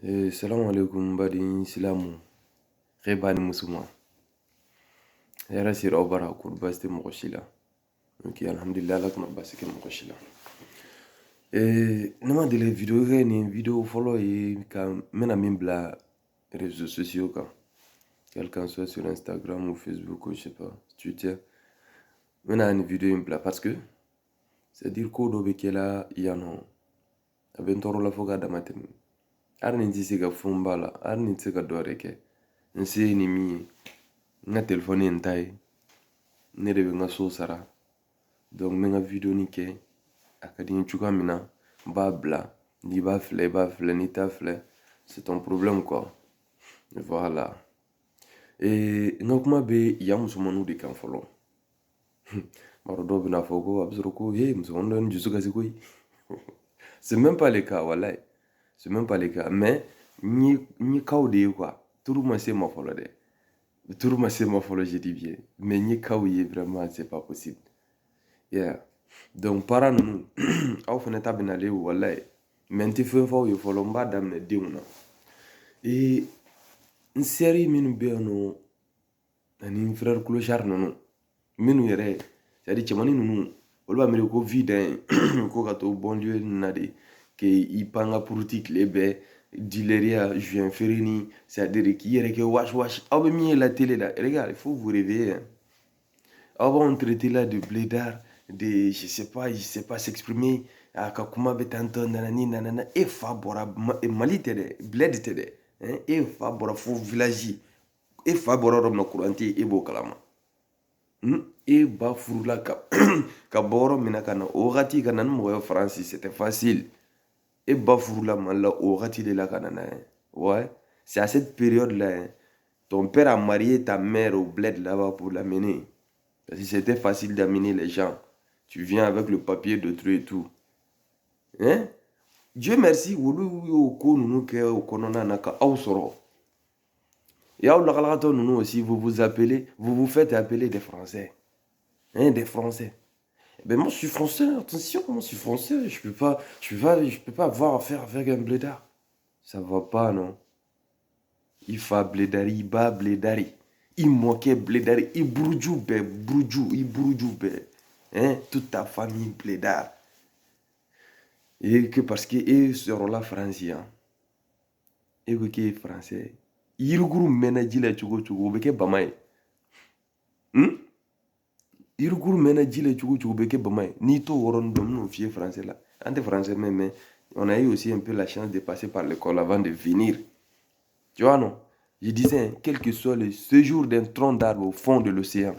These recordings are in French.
Salamu alaikum badin silamu rebani musuma yara sir obara kur baste mokoshila ok alhamdulillah la kuna basike mokoshila nama de les vidéos ni vidéo follow yi ka mena min bla réseaux sociaux ka quel qu'en soit sur Instagram ou Facebook ou je sais pas Twitter mena ni vidéo in bla parce que c'est dire ko do be kela yano abentoro la foga damatem arni disi ka fumbala arni tse ka doreke nse ni mi nga téléphone in tay ne de be nga so sara donc me nga vidéo ni ke akadi chuka mina ba bla ni ba fle ni ta fle c'est ton problème quoi voilà nga kuma be ya musumanu de kan folo maro do bina foko absoro ko hey musumanu don jusu kasi koy c'est même pas le cas voilà c'est même pas le cas mais ni kawde quoi turu ma c'est ma folo de turu ma c'est ma folo je dis bien mais ni kawye vraiment c'est pas possible yeah donc para nunu aw fana ta bina le wallahi men ti fen faw yo folo mba damne diuna et une série minu be no ani frère clochard nunu minu yere c'est-à-dire chamani nunu olba mere ko vide ko ka to bon dieu na de ke ipanga politique lebe dileria juin ferini c'est-à-dire qui yere ke wash aw be mi la télé là regarde il faut vous réveiller hein. Avant on traitait là de blédard de je sais pas s'exprimer akakuma betanto nanani nanana e fa bora mali tede bled tede hein e fa bora fo village e fa bora rom na couranti e bo kalama e ba furula ka ka boro mina kana o gati kana mo France c'était facile et ba furula malla o gati de la kana na ouais c'est à cette période là hein, ton père a marié ta mère au bled là-bas pour l'amener parce que c'était facile d'amener les gens. Tu viens avec le papier de truc et tout. Hein? Dieu merci, vous vous appelez, vous vous faites appeler des Français. Hein, des Français. Ben moi je suis français, attention, moi je suis français, je peux pas avoir affaire avec un blédard. Ça va pas, non? Il fa blédari, il ba blédari. Il moquait blédari, il broudjou, il broudjou, hein, toute ta famille blédard. Et que parce que eux seront là français, hein. Et que est français. Iruguru mena jila chugo chugo beke bamay. Iruguru mena jila chugo chugo beke bamay. Ni to woron dom no fier français là. Ante français même, mais on a eu aussi un peu la chance de passer par l'école avant de venir. Tu vois non? Je disais, quel que soit le séjour d'un tronc d'arbre au fond de l'océan,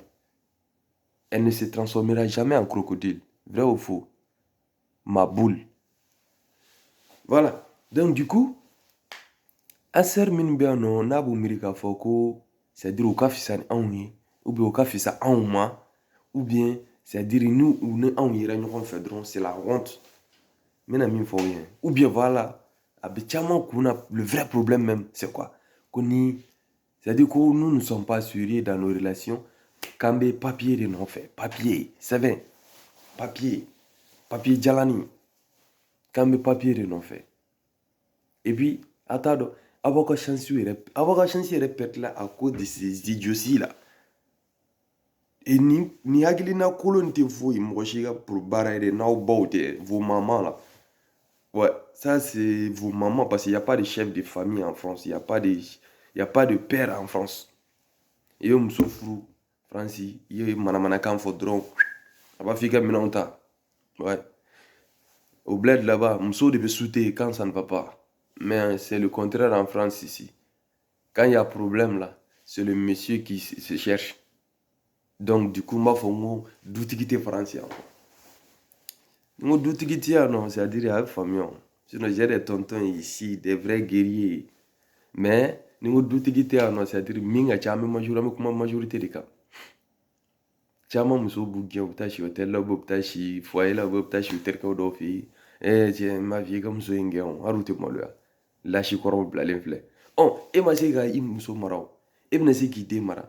elle ne se transformera jamais en crocodile. Vrai ou faux? Ma boule. Voilà. Donc du coup, aser min be no n'a bu miri k'a fɔ ko c'est-à-dire o ka fisa ni anw ye ou bien o ka fisa anw ma ou bien c'est-à-dire nous ou ni anw yɛrɛ ɲɔgɔn fɛ dɔrɔn c'est la honte n bɛna min fɔ o ye ou bien voilà a bɛ caman kun na le vrai problème même c'est quoi ko ni c'est-à-dire ko nous ne sommes pas sérieux dans nos relations k'an bɛ papier de nɔfɛ papier sɛbɛn papier jalani k'an bɛ papier de nɔfɛ et puis a t'a dɔn aw ka chance yɛrɛ perte la à cause de ces idioties là et ni hakilina kolon tɛ foyi mɔgɔ si ka baara yɛrɛ n'aw baw tɛ vos mamans là ouais ça c'est vos mamans parce qu'il y a pas de chef de famille en France il y a pas de père en France i ye muso furu France i ye manamanakan fɔ dɔrɔn a b'a fɔ i ka minɛnw ta ouais au bled là-bas muso de bɛ souter quand ça ne va pas. Mais c'est le contraire en France ici. Quand il y a problème là, c'est le monsieur qui se cherche. Donc du coup, ma faut doutigité français. Moi doutigité non, c'est-à-dire avec famille. Sinon j'ai des tontons ici, des vrais guerriers. Mais nous doutigité non, c'est-à-dire minga chama majorité des cas. Chama muso bugia utashi hotel là, utashi foyer là, utashi terka dofi. Tiens ma vie comme so ingéon, arute moi là. Lâche kɔrɔw bilalen filɛ e ma se ka i muso mara o e bɛna se k'i den mara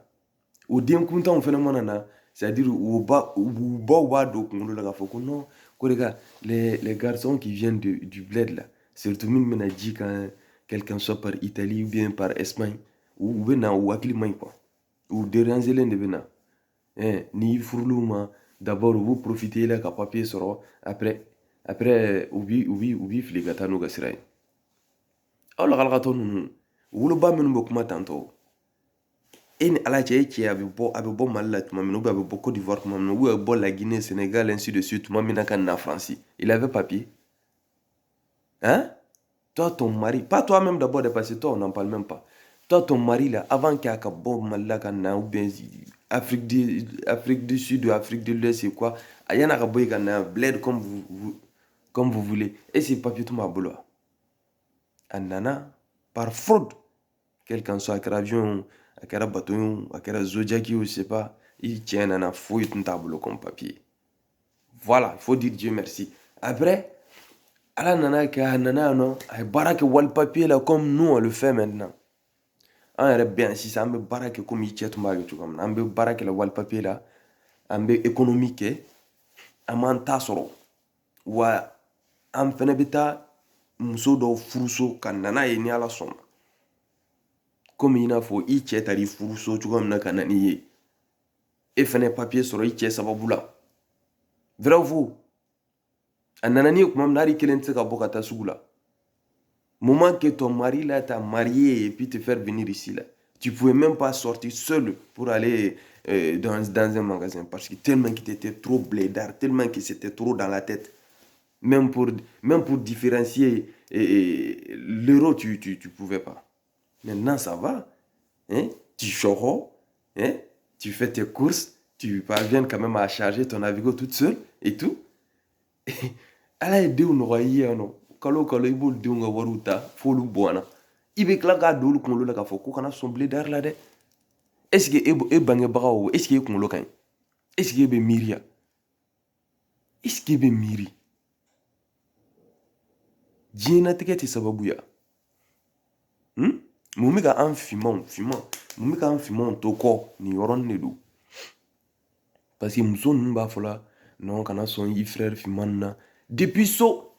o den kuntanw fɛnɛ mana na c'est à dire u baw b'a don kunkolo la k'a fɔ ko non ko de ka les garçons qui viennent du bled là surtout min bɛna ji kan quelqu'un soit par Italie ou bien par Espagne, ou bena ou aklimay quoi. Ou déranger de bena. Ni furluma, d'abord vous profitez là ka papier soro, après ubi fligata no gasiraï. Aw la galgato nunu, wulu ba minu bo kuma tanto. En ala cɛ cɛ a bɛ bɔ Mali la tuma min ou bien a bɛ bɔ Côte d'Ivoire tuma min ou bien a bɛ bɔ la Guinée, Sénégal, ainsi de suite tuma min na ka na France. Il avait papier. Hein? Toi, ton mari, pas toi-même d'abord, parce que toi, on n'en parle même pas. Toi, ton mari, là, avant qu'il y ait un bon Mali là, ou bien Afrique du Sud ou Afrique de l'Ouest, c'est quoi? Il y en a qui ont bled comme vous voulez. Et c'est papier tout ma boulot. Nana, par fraude, quel qu'en soit, à avion, à bateau, à Zodiac, je sais pas, il tient un fouille un tableau comme papier. Voilà, il faut dire Dieu merci. Après, ala nana ka nana non, ay barake wal papier là comme nous on le fait maintenant. On est bien si ça me barake comme il tient ma tu comme on be barake la wal papier là, on be économique, on manta soro. Wa am fene beta muso do furuso kan nana ye ni ala soma. Comme il a fo i tient tari furuso tu comme na kanani ye. E fene papier soro i tient sababu la. Vrai ou faux? Ananani kuma mnari kelen tse ka bokata sugula. Moment que ton mari là t'a marié et puis te faire venir ici là, tu pouvais même pas sortir seul pour aller dans un magasin parce que tellement qu'il était trop blédard, tellement que c'était trop dans la tête. Même pour différencier l'euro, tu pouvais pas. Maintenant ça va, hein? Tu chores, hein? Tu fais tes courses, tu parviens quand même à charger ton Navigo toute seule et tout. Ala ye denw nɔgɔya yan nɔ kalo kalo i b'olu denw ka wariw ta f'olu bɔnna i bɛ tila k'a don olu kunkolo la k'a fɔ ko kana sɔn biledari la dɛ est ce que e bangebagaw est ce que e kunkolo ka ɲi est ce que e bɛ miiri ya est ce que e bɛ miiri diɲɛlatigɛ tɛ sababu ya mun bɛ ka an finmanw mun bɛ ka an finmanw to kɔ nin yɔrɔnin de don parce que muso ninnu b'a fɔ la non kana sɔn i frère finman na depuis so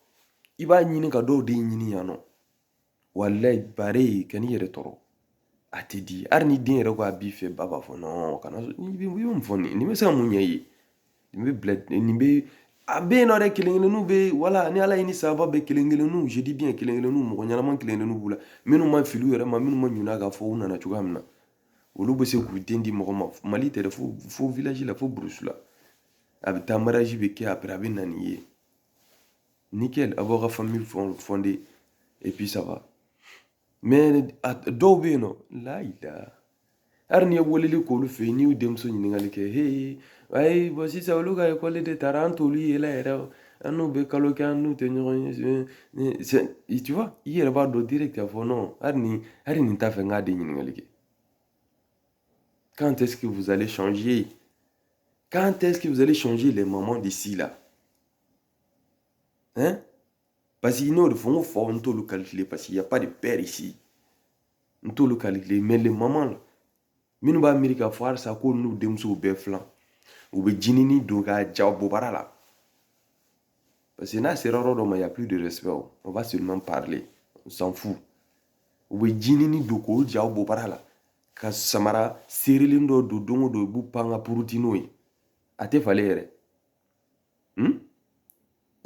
i b'a ɲini ka dɔw de ɲini yan nɔ walayi bare ka n'i yɛrɛ tɔɔrɔ a tɛ di hali ni den yɛrɛ ko a b'i fɛ ba b'a fɔ non kana i bɛ mun fɔ nin bɛ se ka mun ɲɛ i ye nin bɛ a bɛ yen nɔ dɛ kelen-kelenninw bɛ wala ni ala ye ni sababa bɛ kelen-kelenninw je dis bien kelen-kelenninw mɔgɔ ɲɛnama kelen-kelenninw b'u la minnu ma fili u yɛrɛ ma minnu ma ɲinɛ k'a fɔ u nana cogoya min na olu bɛ se k'u den di mɔgɔ ma mali tɛ dɛ fo village la fo burusi la a bɛ taa mariage bɛ kɛ après a bɛ na nin ye nickel a b'aw ka famille fonder et puis ça va mais dɔw bɛ yen nɔ layila hali ni ye weleli k'olu fɛ yen n'i y'u denmuso ɲininkali kɛ hey ayi bɔn sisan olu ka ekɔli de taara an t'olu ye la yɛrɛ an n'u bɛ kalo kɛ an n'u tɛ ɲɔgɔn ye tu vois i yɛrɛ b'a dɔn direct k'a fɔ non hali nin t'a fɛ n k'a de ɲininkali kɛ quand est-ce que vous allez changer quand est-ce que vous allez changer les mamans d'ici là hein parce qu'il n'ont de fond fort on peut le calculer parce qu'il n'y a pas de père ici on peut le calculer mais les mamans là minnu b'a miiri k'a fɔ halisa ko n'u denmusow bɛɛ filan u bɛ jinini don ka ja bobara la parce que n'a sera yɔrɔ dɔ ma il y a plus de respect on va seulement parler on s'en fout u bɛ jinini don k'o ja bobara la ka samara seerelen dɔ don don o don u b'u pan ka puruti n'o ye a tɛ falen yɛrɛ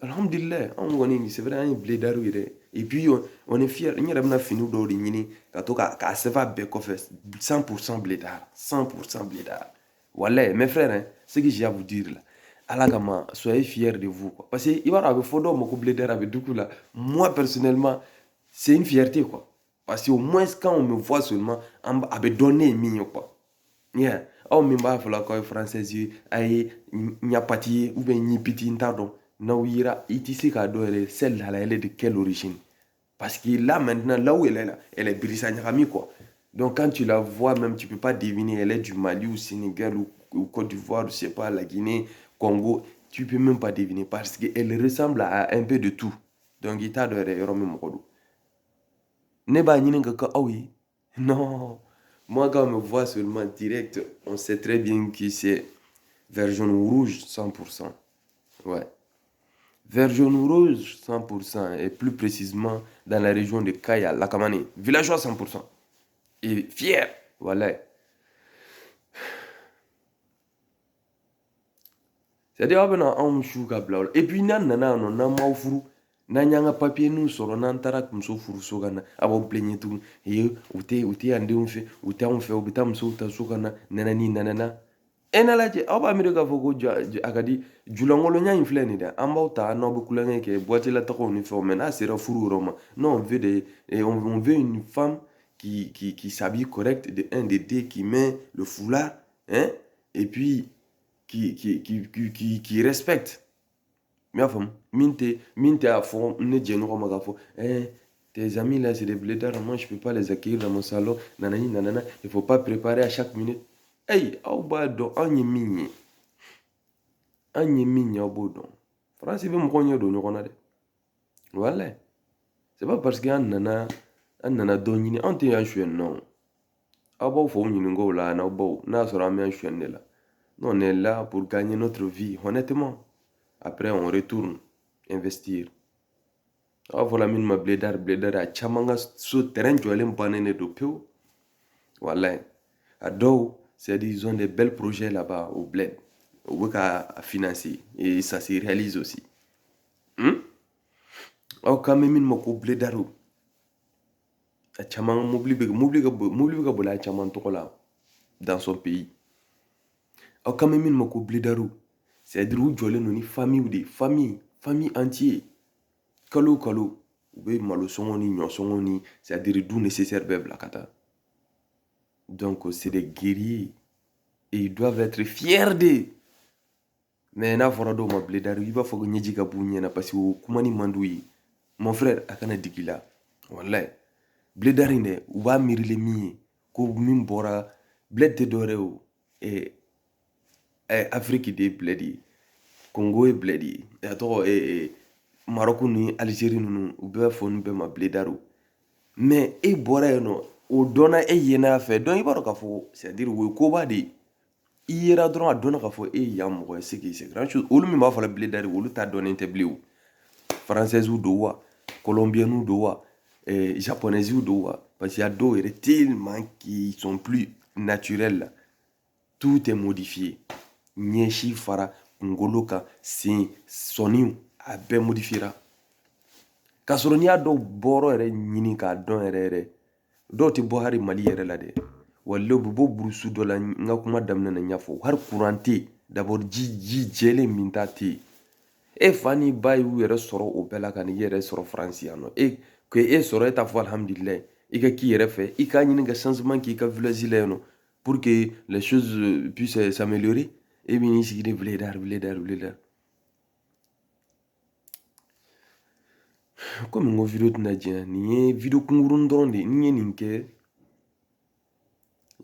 alhamdulilayi anw kɔni c'est vrai an ye biledariw ye dɛ et puis on est fier n yɛrɛ bɛna fini dɔw de ɲini ka to k'a sɛbɛn a bɛɛ kɔfɛ 100% bledar 100% bledar walayi mes frères hein, ce que j'ai à vous dire là ala kama soyez fiers de vous quoi parce que i b'a dɔn a bɛ fɔ dɔw ma ko bledar a bɛ dugu la moi personnellement c'est une fierté quoi parce que au moins quand on me voit seulement a bɛ dɔn ne ye min ye quoi yeah aw min b'a fɔ la k'aw ye française ye a ye ɲapati ye ou bien ɲipiti n t'a dɔn n'aw yera i tɛ se k'a dɔn yɛrɛ celle-là elle est de quelle origine parce que là maintenant là où elle est là elle est Birissa Ɲagami quoi donc quand tu la vois même tu peux pas deviner elle est du Mali ou Sénégal ou Côte d'Ivoire je sais pas la Guinée Congo tu peux même pas deviner parce que elle ressemble à un peu de tout donc i t'a dɔn yɛrɛ yɔrɔ min mɔgɔ don ne b'a ɲini ka kɛ aw ye non moi quand on me voit seulement direct on sait très bien que c'est vert jaune ou rouge 100% ouais Vert jaune rose 100%, et plus précisément dans la région de Kaya, Lakamani. Villageois 100%. Et fier, voilà. C'est-à-dire, on a un chou kabla. Et puis, nan nana, non, nan ma furu. Nan yanga papier nous soro nan tarak mso furu sogana. Abo plenye tu. Et ute ande unfe, ute unfe, obita mso uta sogana. Nanani nanana. Enalaje, aba Amerika foko akadi julangolo nya infle ni da. Amba uta na obu kulange ke boîte la tako ni fait mais là c'est la furu roma. Non, on veut on veut une femme qui s'habille correct de un de deux qui met le foulard, hein, et puis qui respecte. Mais minte à fond, ne djeno comme gafo. Tes amis là, c'est des blédards, moi je peux pas les accueillir dans mon salon. Nanani nanana, il faut pas préparer à chaque minute. Hey, au bas do anye minye. Anye minye au bas do. France veut me connaître do nyokona de. Voilà. C'est pas parce qu'un nana donyine, on te yachuen non. Au bas faut une ngo là, na bas, na sera mi yachuen là. Nous, on est là pour gagner notre vie, honnêtement. Après, on retourne investir. Ah, voilà, ma blédard, à chamanga, so terrain, tu allais me panner de peu. Voilà. À Do, c'est-à-dire, ils ont des belles projets là-bas au bled. Au Weka à financer. Et ça se réalise aussi. Ah, quand même, ma ko blédard. À chamanga, m'oublie que bola chamanga tokola dans son pays. Ah, quand même, ma ko blédard. C'est-à-dire où tu ni famille ou des familles entières. Kalo, ou bien malo songoni, nyon songoni, c'est-à-dire d'où nécessaire bébé la kata. Donc c'est des guerriers et ils doivent être fiers d'eux. Mais na forado ma blédaru, il va falloir que nyedji kabounya na parce que kumani mandoui. Mon frère akana dikila. Wallahi. Blédarine ou va mirile mi ko mimbora bled te doreo et Afrique de bledi. Congo et bledi. Et attends Maroc ni Algérie nous ou bɛɛ fɔ nu bɛɛ ma blédaro mais e bɔra yen nɔ o dɔnna e yena fɛ donc i b'a dɔn k'a fɔ c'est à dire o ye koba de ye i yera dɔrɔn a dɔnna k'a fɔ e ye yan mɔgɔ ye c'est grand chose olu min b'a fɔ la blédari olu ta dɔnnen tɛ bilen o française don wa colombienne don wa japonaise don wa parce qu'il y a dɔw yɛrɛ tellement qui sont plus naturels là tout est modifié ɲɛsi fara kunkolo kan sen sɔniw a bɛɛ modifiera k'a sɔrɔ n'i y'a dɔw bɔrɔ yɛrɛ ɲini k'a dɔn yɛrɛ dɔw tɛ bɔ hali mali yɛrɛ la dɛ walahi u bɛ bɔ burusu dɔ la n ka kuma daminɛ na n y'a fɔ hali courant tɛ yen d'abord ji jɛlen min ta tɛ yen e fa ni ba y'u yɛrɛ sɔrɔ o bɛɛ la ka n'i yɛrɛ sɔrɔ faransi yan nɔ que e sɔrɔ e t'a fɔ alhamdulilayi i ka k'i yɛrɛ fɛ i k'a ɲini ka changement k'i ka village la yen nɔ pour que les choses puissent s'améliorer e b'i n'i sigi de blédard komi n ko video tɛna diɲɛ nin ye video kunkurun dɔrɔn de n ye nin kɛ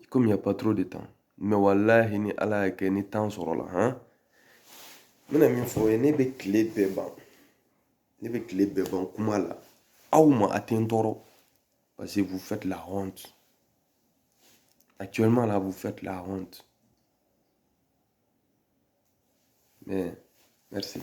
comme il y a pas trop de temps mais wallahi ni ala y'a kɛ ni temps sɔrɔla han n bɛna min fɔ o ye ne bɛ tile bɛɛ ban kuma la aw ma a tɛ n tɔɔrɔ parce que vous faites la honte actuellement là vous faites la honte mais merci